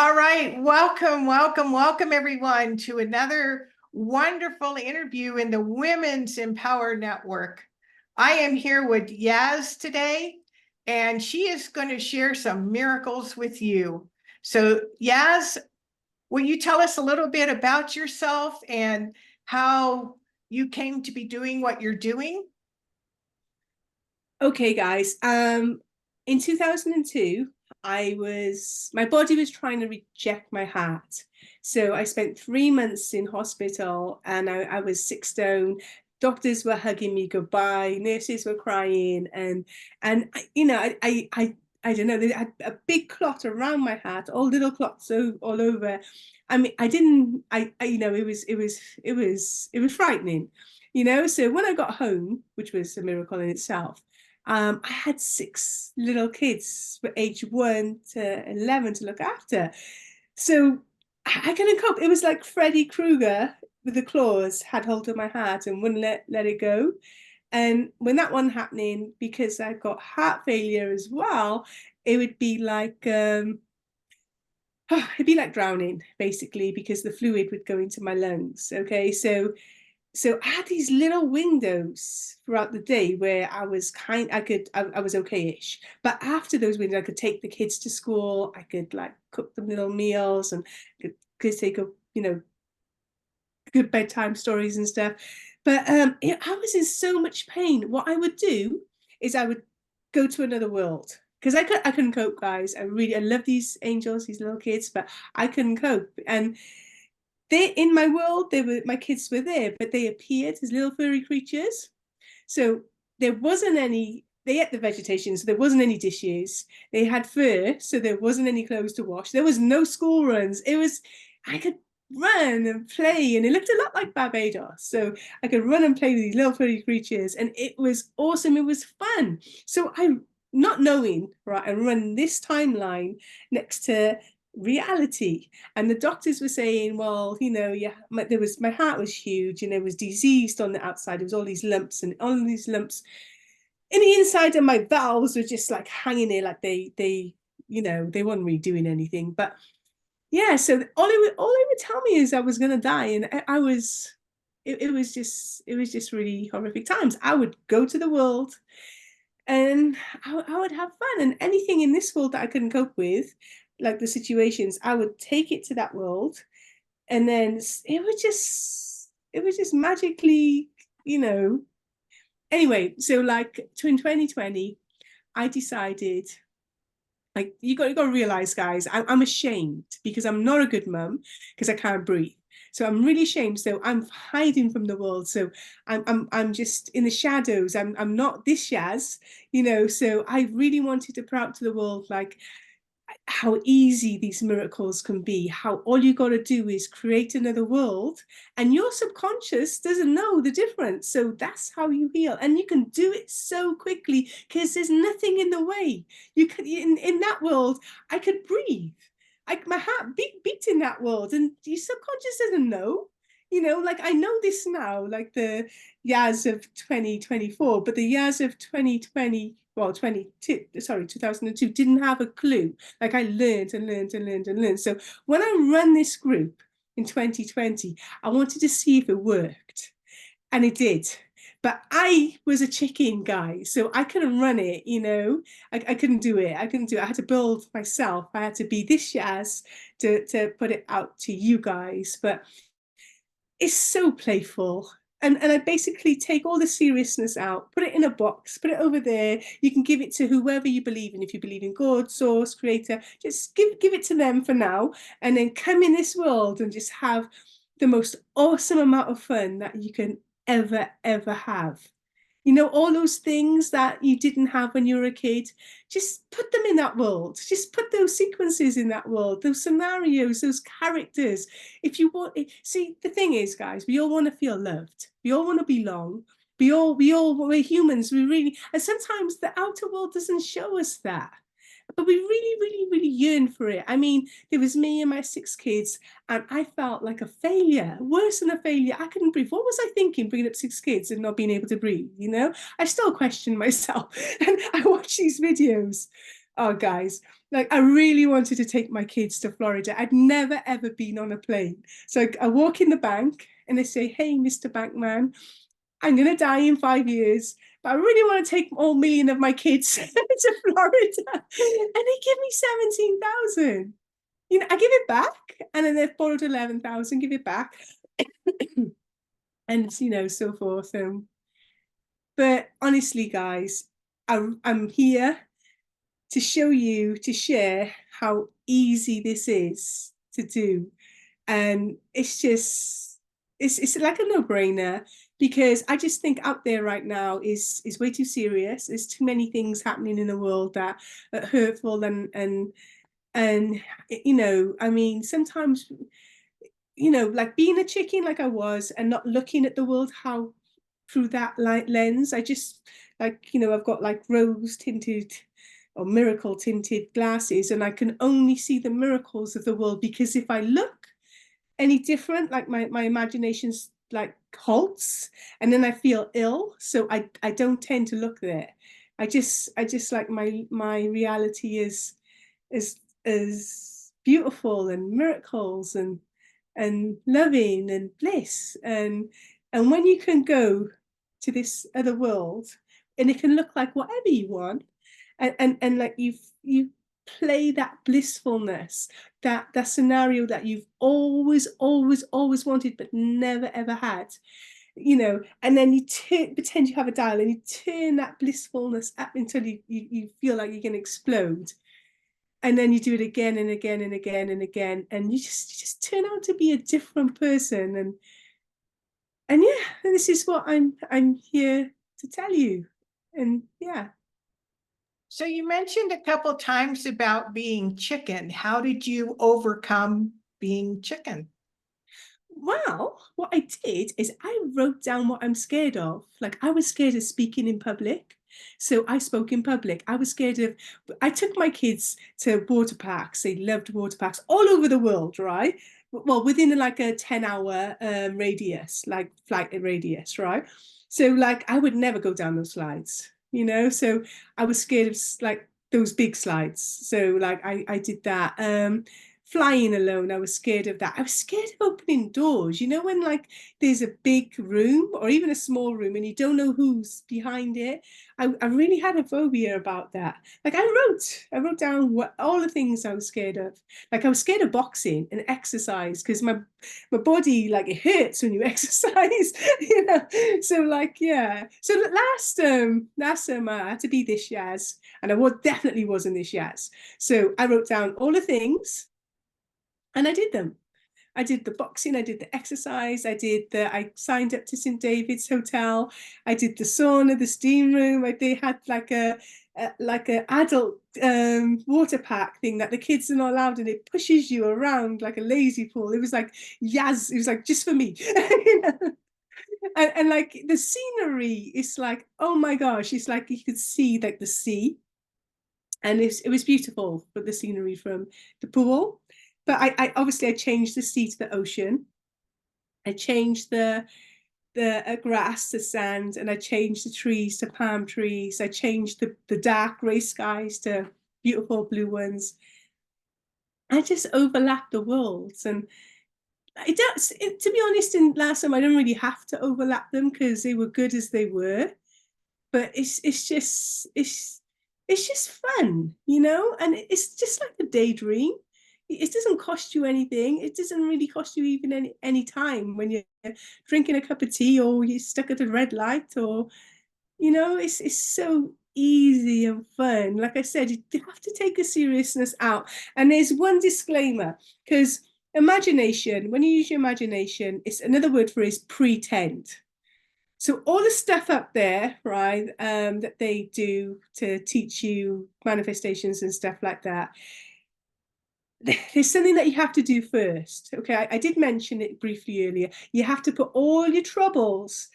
All right, welcome everyone to another wonderful interview in the Women's Empower Network. I am here with Yaz today, and she is going to share some miracles with you. So, Yaz, will you tell us a little bit about yourself and how you came to be doing what you're doing? Okay, guys. In 2002, my body was trying to reject my heart. So I spent 3 months in hospital and I was 6 stone. Doctors were hugging me goodbye, nurses were crying, and I don't know, they had a big clot around my heart, all little clots all over. I mean, I didn't, I it was frightening, So when I got home, which was a miracle in itself, I had six little kids for age 1 to 11 to look after. So I couldn't cope. It was like Freddy Krueger with the claws had hold of my heart and wouldn't let it go. And when that one happening, because I got heart failure as well, it would be like it'd be like drowning basically because the fluid would go into my lungs. Okay, so I had these little windows throughout the day where I was okay-ish. But after those windows, I could take the kids to school. I could like cook them little meals and could take good bedtime stories and stuff. But I was in so much pain. What I would do is I would go to another world because I couldn't cope, guys. I love these angels, these little kids, but I couldn't cope. And they in my world, they were my kids were there, but they appeared as little furry creatures. So there wasn't any. They ate the vegetation, so there wasn't any dishes. They had fur, so there wasn't any clothes to wash. There was no school runs. I could run and play, and it looked a lot like Barbados. So I could run and play with these little furry creatures, and it was awesome. It was fun. So not knowing, right, I run this timeline next to reality, and the doctors were saying, well, yeah, my heart was huge and it was diseased on the outside. There was all these lumps, and all these lumps in the inside, and my valves were just like hanging there, like they weren't really doing anything. But yeah, so all they would tell me is I was gonna die, and I was it was just really horrific times. I would go to the world and I would have fun, and anything in this world that I couldn't cope with, like the situations, I would take it to that world, and then it would just magically, you know. Anyway, so like in 2020, I decided, like, you got to realize, guys, I'm ashamed because I'm not a good mum because I can't breathe. So I'm really ashamed. So I'm hiding from the world. So I'm just in the shadows. I'm not this Yaz. So I really wanted to put out to the world, like, how easy these miracles can be, how all you got to do is create another world, and your subconscious doesn't know the difference. So that's how you heal, and you can do it so quickly because there's nothing in the way. You can in that world, I could breathe. My heart beat in that world, and your subconscious doesn't know. Like, I know this now, like the years of 2024, but the years of 2020, well, 22, sorry, 2002, didn't have a clue. Like, I learned and learned and learned and learned. So when I run this group in 2020, I wanted to see if it worked. And it did. But I was a chicken guy, so I couldn't run it. I couldn't do it. I couldn't do it. I had to build myself. I had to be this Yaz to put it out to you guys. But it's so playful. And I basically take all the seriousness out, put it in a box, put it over there. You can give it to whoever you believe in. If you believe in God, source, creator, just give it to them for now, and then come in this world and just have the most awesome amount of fun that you can ever have. All those things that you didn't have when you were a kid, just put them in that world. Just put those sequences in that world, those scenarios, those characters. If you want, see, the thing is, guys, we all want to feel loved. We all want to belong. We're humans. And sometimes the outer world doesn't show us that. But we really, really, really yearn for it. I mean, there was me and my six kids, and I felt like a failure, worse than a failure. I couldn't breathe. What was I thinking, bringing up six kids and not being able to breathe? I still question myself, and I watch these videos. Oh, guys, like I really wanted to take my kids to Florida. I'd never ever been on a plane. So I walk in the bank and they say, "Hey, Mr. Bankman, I'm gonna die in 5 years, but I really want to take all million of my kids to Florida." And they give me 17,000. I give it back, and then they've borrowed 11,000, give it back, and so forth. But honestly, guys, I'm here to show you, to share how easy this is to do. And it's like a no-brainer, because I just think out there right now is way too serious. There's too many things happening in the world that are hurtful, and I mean, sometimes, like being a chicken like I was, and not looking at the world how through that light lens. I just, like, I've got like rose tinted or miracle tinted glasses, and I can only see the miracles of the world, because if I look any different, like my imagination's like halts, and then I feel ill. So I don't tend to look there. I just like my reality is beautiful, and miracles, and loving, and bliss, and when you can go to this other world, and it can look like whatever you want, and like you play that blissfulness, that scenario that you've always wanted but never ever had, and then you pretend you have a dial, and you turn that blissfulness up until you feel like you're going to explode, and then you do it again and again and again and again, and you just turn out to be a different person. And yeah, this is what I'm here to tell you. And yeah. So you mentioned a couple times about being chicken. How did you overcome being chicken? Well, what I did is I wrote down what I'm scared of. Like, I was scared of speaking in public. So I spoke in public. I took my kids to water parks. They loved water parks all over the world, right? Well, within like a 10-hour radius, like flight radius, right? So like I would never go down those slides, So I was scared of like those big slides. So like I did that. Flying alone, I was scared of that. I was scared of opening doors, when like there's a big room or even a small room and you don't know who's behind it. I really had a phobia about that. Like I wrote down all the things I was scared of. Like I was scared of boxing and exercise, because my body, like, it hurts when you exercise. So like, yeah. So last I had to be this Yaz, and definitely wasn't this Yaz. So I wrote down all the things, and I did them. I did the boxing, I did the exercise, I signed up to St. David's Hotel, I did the sauna, the steam room. They had like a adult water park thing that the kids are not allowed, and it pushes you around like a lazy pool. It was like Yaz, it was like just for me. And like the scenery is like, oh my gosh, it's like you could see like the sea, and it was beautiful, but the scenery from the pool. But I obviously I changed the sea to the ocean. I changed the grass to sand, and I changed the trees to palm trees. I changed the dark grey skies to beautiful blue ones. I just overlapped the worlds, and to be honest, in last time I didn't really have to overlap them, because they were good as they were. But it's just fun, and it's just like a daydream. It doesn't cost you anything. It doesn't really cost you even any time when you're drinking a cup of tea, or you're stuck at a red light, or it's so easy and fun. Like I said, you have to take the seriousness out. And there's one disclaimer, because imagination, when you use your imagination, it's another word for is pretend. So all the stuff up there, right, that they do to teach you manifestations and stuff like that, there's something that you have to do first. Okay, I did mention it briefly earlier. You have to put all your troubles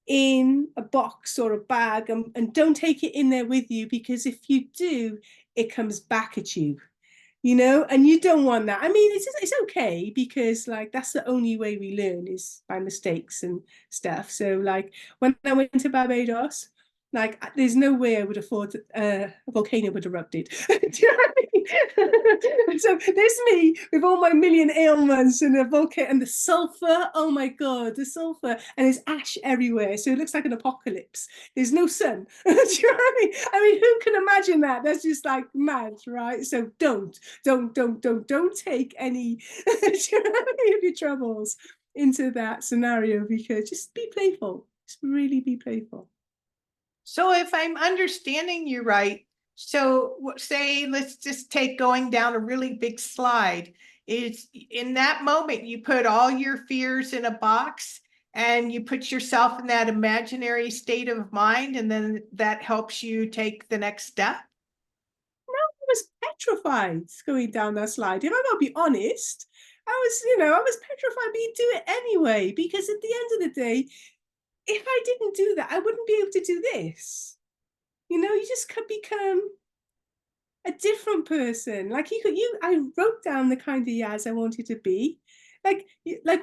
in a box or a bag, and don't take it in there with you, because if you do, it comes back at you. And you don't want that. I mean, it's okay, because like that's the only way we learn is by mistakes and stuff. So like when I went to Barbados, Like, there's no way I would have thought a volcano would have erupted. Do you know what I mean? So there's me with all my million ailments and a volcano and the sulfur. Oh my God, the sulfur. And there's ash everywhere. So it looks like an apocalypse. There's no sun. Do you know what I mean? I mean, who can imagine that? That's just like mad, right? So don't take any of your troubles into that scenario, because just be playful. Just really be playful. So if I'm understanding you right, so say, let's just take going down a really big slide. Is in that moment, you put all your fears in a box and you put yourself in that imaginary state of mind, and then that helps you take the next step? I was petrified going down that slide. If I'm gonna be honest, I was petrified, but you do it anyway, because at the end of the day, if I didn't do that, I wouldn't be able to do this. You just could become a different person. Like I wrote down the kind of Yaz I wanted to be. Like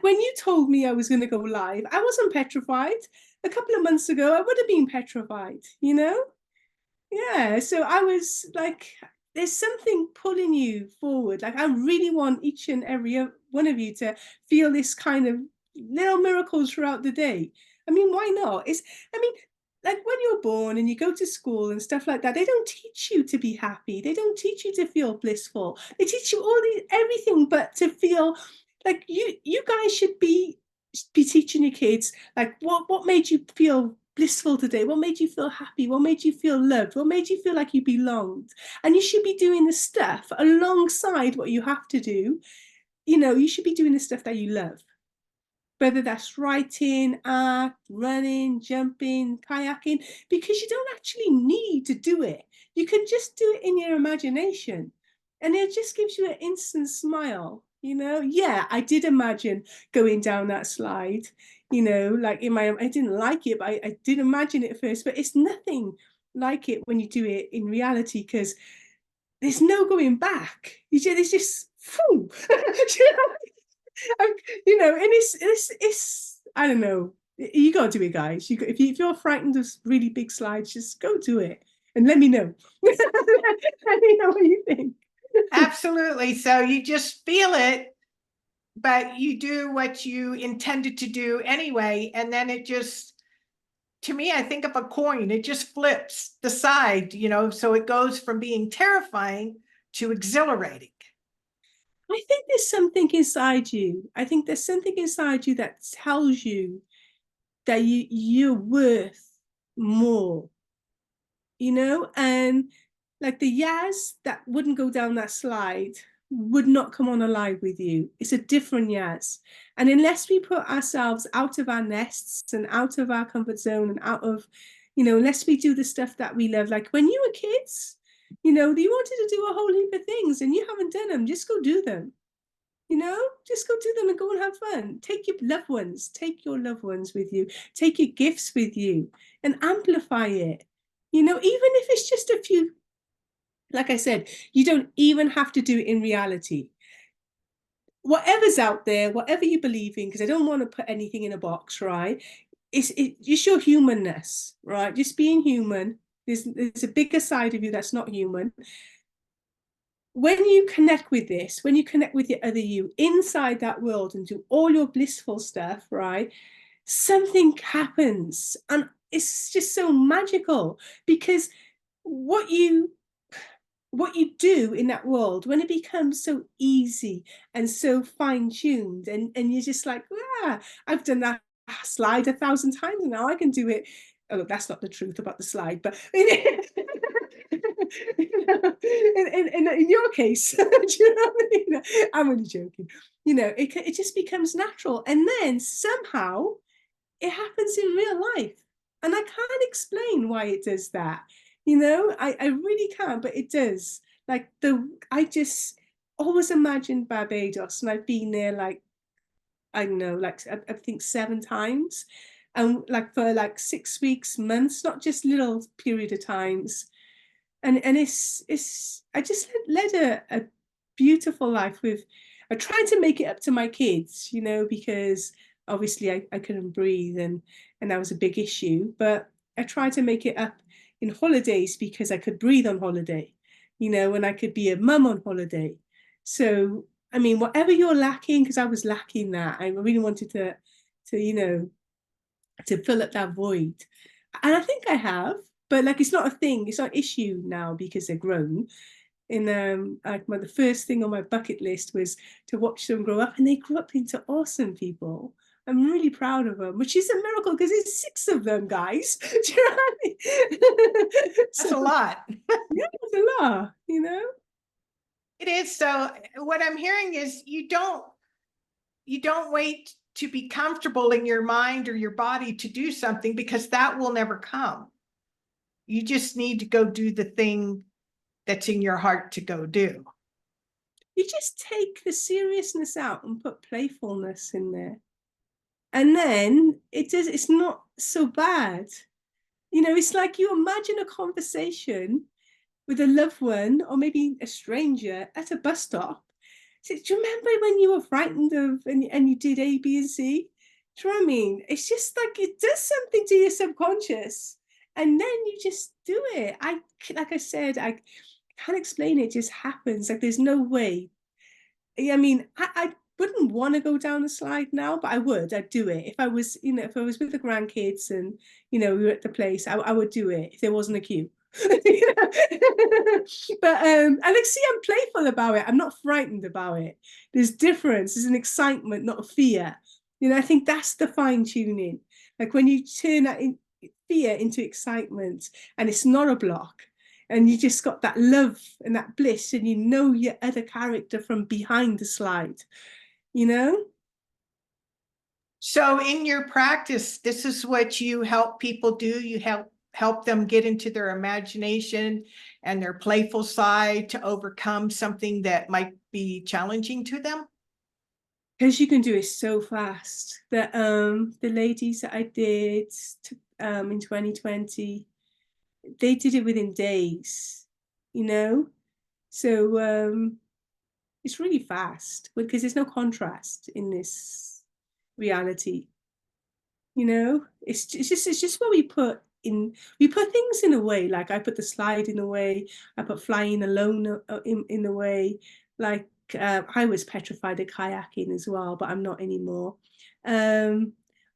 when you told me I was going to go live, I wasn't petrified. A couple of months ago, I would have been petrified, Yeah. So I was like, there's something pulling you forward. Like I really want each and every one of you to feel this kind of little miracles throughout the day. I mean, why not? I mean, like when you're born and you go to school and stuff like that, they don't teach you to be happy. They don't teach you to feel blissful. They teach you everything but to feel like you guys should be teaching your kids like what made you feel blissful today, what made you feel happy, what made you feel loved, what made you feel like you belonged. And you should be doing the stuff alongside what you have to do. You should be doing the stuff that you love, whether that's writing, art, running, jumping, kayaking, because you don't actually need to do it. You can just do it in your imagination, and it just gives you an instant smile. Yeah, I did imagine going down that slide, like I didn't like it, but I did imagine it first, but it's nothing like it when you do it in reality, because there's no going back. It's just, and it's I don't know. You gotta do it, guys. If you're frightened of really big slides, just go do it and let me know. Let me know what you think. Absolutely. So you just feel it, but you do what you intended to do anyway. And then it just, to me, I think of a coin, it just flips the side, so it goes from being terrifying to exhilarating. I think there's something inside you. I think there's something inside you that tells you that you're worth more, and like the Yaz that wouldn't go down that slide would not come on alive with you. It's a different Yaz. And unless we put ourselves out of our nests and out of our comfort zone and out of, unless we do the stuff that we love, like when you were kids, you wanted to do a whole heap of things and you haven't done them, just go do them. Just go do them and go and have fun. Take your loved ones with you, take your gifts with you and amplify it. Even if it's just a few, like I said, you don't even have to do it in reality. Whatever's out there, whatever you believe in, because I don't want to put anything in a box, right? It's your humanness, right? Just being human. There's a bigger side of you that's not human. When you connect with this, when you connect with your other you inside that world and do all your blissful stuff, right? Something happens. And it's just so magical, because what you do in that world, when it becomes so easy and so fine-tuned, and you're just like, I've done that slide 1,000 times and now I can do it. Oh, look, that's not the truth about the slide, but in your case, do you know what I mean? I'm only joking. It just becomes natural, and then somehow it happens in real life, and I can't explain why it does that. I really can't, but it does. I just always imagined Barbados, and I've been there like, I don't know, like I think 7 times, and like for like 6 weeks, months, not just little period of times. And it's I just led a beautiful life with. I tried to make it up to my kids, because obviously I couldn't breathe, and that was a big issue. But I try to make it up in holidays because I could breathe on holiday, and I could be a mum on holiday. So, I mean, whatever you're lacking, because I was lacking that, I really wanted to fill up that void. And I think I have, but like it's not a thing, it's not an issue now because they're grown. And like the first thing on my bucket list was to watch them grow up, and they grew up into awesome people. I'm really proud of them, which is a miracle because there's 6 of them, guys. Do you know what I mean? That's a lot. Yeah, it's a lot, It is. So what I'm hearing is you don't wait to be comfortable in your mind or your body to do something, because that will never come. You just need to go do the thing that's in your heart to go do. You just take the seriousness out and put playfulness in there. And then it's not so bad. It's like you imagine a conversation with a loved one or maybe a stranger at a bus stop. So, do you remember when you were frightened of and you did A, B, and C? Do you know what I mean? It's just like it does something to your subconscious, and then you just do it. Like I said, I can't explain it. It just happens. Like there's no way. I mean, I wouldn't want to go down the slide now, but I would. I'd do it if I was, if I was with the grandkids and we were at the place. I would do it if there wasn't a queue. But and like, see, I'm playful about it. I'm not frightened about it. There's difference. There's an excitement, not a fear. I think that's the fine tuning. Like when you turn that fear into excitement, and it's not a block, and you just got that love and that bliss, and your other character from behind the slide. So in your practice, this is what you help people do. You help them get into their imagination and their playful side to overcome something that might be challenging to them. Because you can do it so fast. That the ladies that I did in 2020, they did it within days, so it's really fast because there's no contrast in this reality. It's just what we put things in a way. Like I put the slide in a way, I put flying alone in the way. Like I was petrified of kayaking as well, but I'm not anymore.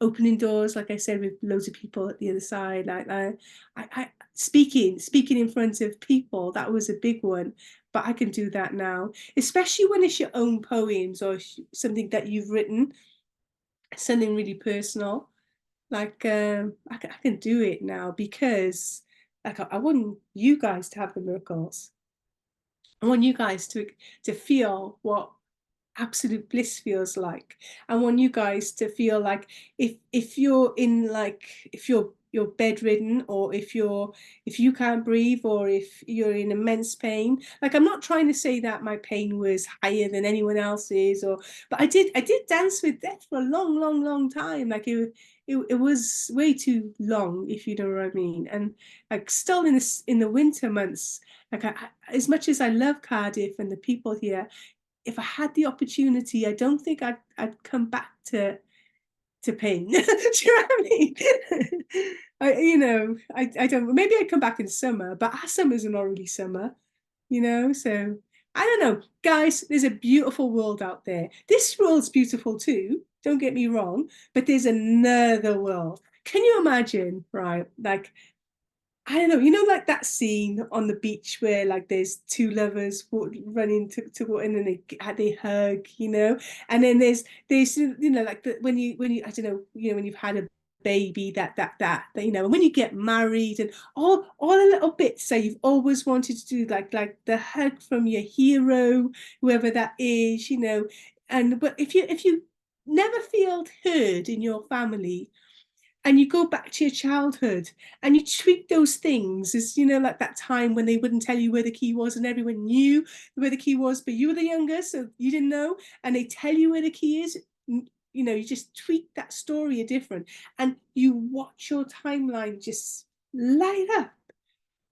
Opening doors, like I said, with loads of people at the other side. Like I speaking in front of people, that was a big one. But I can do that now, especially when it's your own poems or something that you've written, something really personal. Like I can do it now because like I want you guys to have the miracles. I want you guys to feel what absolute bliss feels like. I want you guys to feel like if you're in like if you're bedridden, or if you can't breathe, or if you're in immense pain. Like I'm not trying to say that my pain was higher than anyone else's, but I did dance with death for a long time. Like it was way too long, if you know what I mean. And like still in the winter months, like as much as I love Cardiff and the people here, if I had the opportunity, I don't think I'd come back to pain. Do you know what I mean? I don't. Maybe I'd come back in summer, but our summers are not really summer. So I don't know, guys. There's a beautiful world out there. This world's beautiful too. Don't get me wrong, but there's another world. Can you imagine? Right, like I don't know, like that scene on the beach where like there's 2 lovers running to and then they hug, and then there's like when you I don't know, when you've had a baby, that and when you get married, and all the little bits that you've always wanted to do, like the hug from your hero, whoever that is, and but if you never feel heard in your family, and you go back to your childhood and you treat those things as, like that time when they wouldn't tell you where the key was and everyone knew where the key was, but you were the youngest, so you didn't know, and they tell you where the key is. You just tweak that story different, and you watch your timeline just light up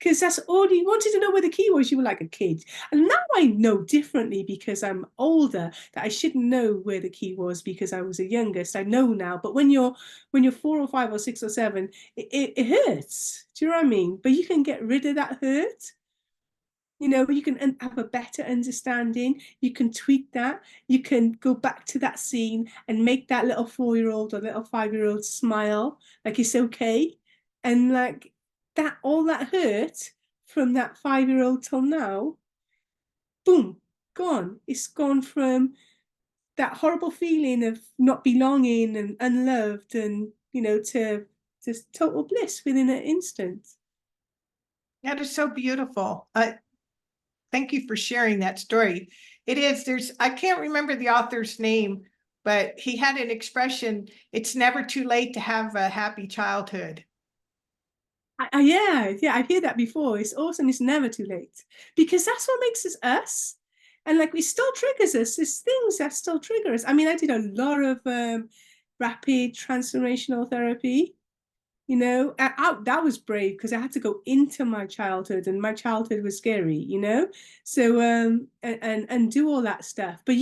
because that's all you wanted to know where the key was. You were like a kid. And now I know differently because I'm older that I shouldn't know where the key was because I was the youngest. I know now. But when you're 4 or 5 or 6 or 7, it hurts. Do you know what I mean? But you can get rid of that hurt. You can have a better understanding. You can tweak that. You can go back to that scene and make that little 4-year-old or little 5-year-old smile like it's okay. And like that, all that hurt from that 5-year-old till now, boom, gone. It's gone from that horrible feeling of not belonging and unloved and, to just total bliss within an instant. That is so beautiful. Thank you for sharing that story. It is, I can't remember the author's name, but he had an expression, it's never too late to have a happy childhood. Yeah, I've heard that before. It's awesome. It's never too late because that's what makes us us. And like, it still triggers us. There's things that still trigger us. I mean, I did a lot of rapid transformational therapy. That was brave because I had to go into my childhood, and my childhood was scary. So and do all that stuff. But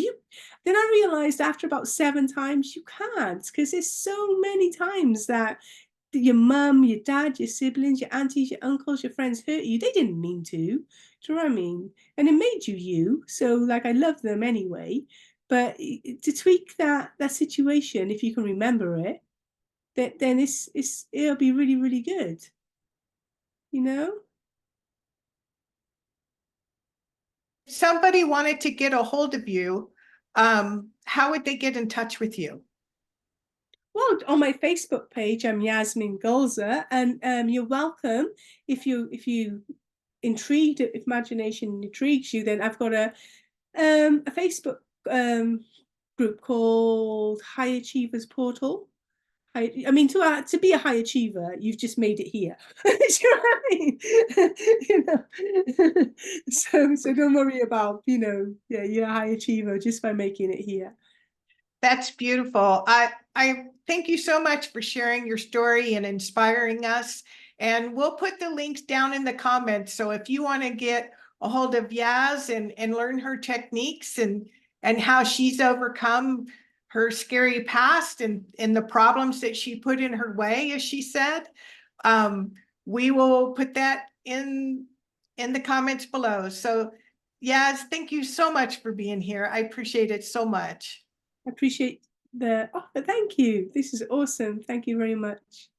then I realized after about 7 times you can't, because there's so many times that your mum, your dad, your siblings, your aunties, your uncles, your friends hurt you. They didn't mean to. Do you know what I mean? And it made you you. So like, I love them anyway. But to tweak that situation, if you can remember it, then it'll be really, really good. You know? If somebody wanted to get a hold of you, how would they get in touch with you? Well, on my Facebook page, I'm Yasmine Gulzar, and you're welcome. If you intrigued, if imagination intrigues you, then I've got a Facebook group called High Achievers Portal. I mean, to be a high achiever, you've just made it here. Do you know what I mean? So don't worry about, yeah, you're a high achiever just by making it here. That's beautiful. I thank you so much for sharing your story and inspiring us. And we'll put the links down in the comments. So if you want to get a hold of Yaz and learn her techniques and how she's overcome her scary past and the problems that she put in her way, as she said, we will put that in the comments below. So Yaz, thank you so much for being here. I appreciate it so much. I appreciate the offer. Thank you. This is awesome. Thank you very much.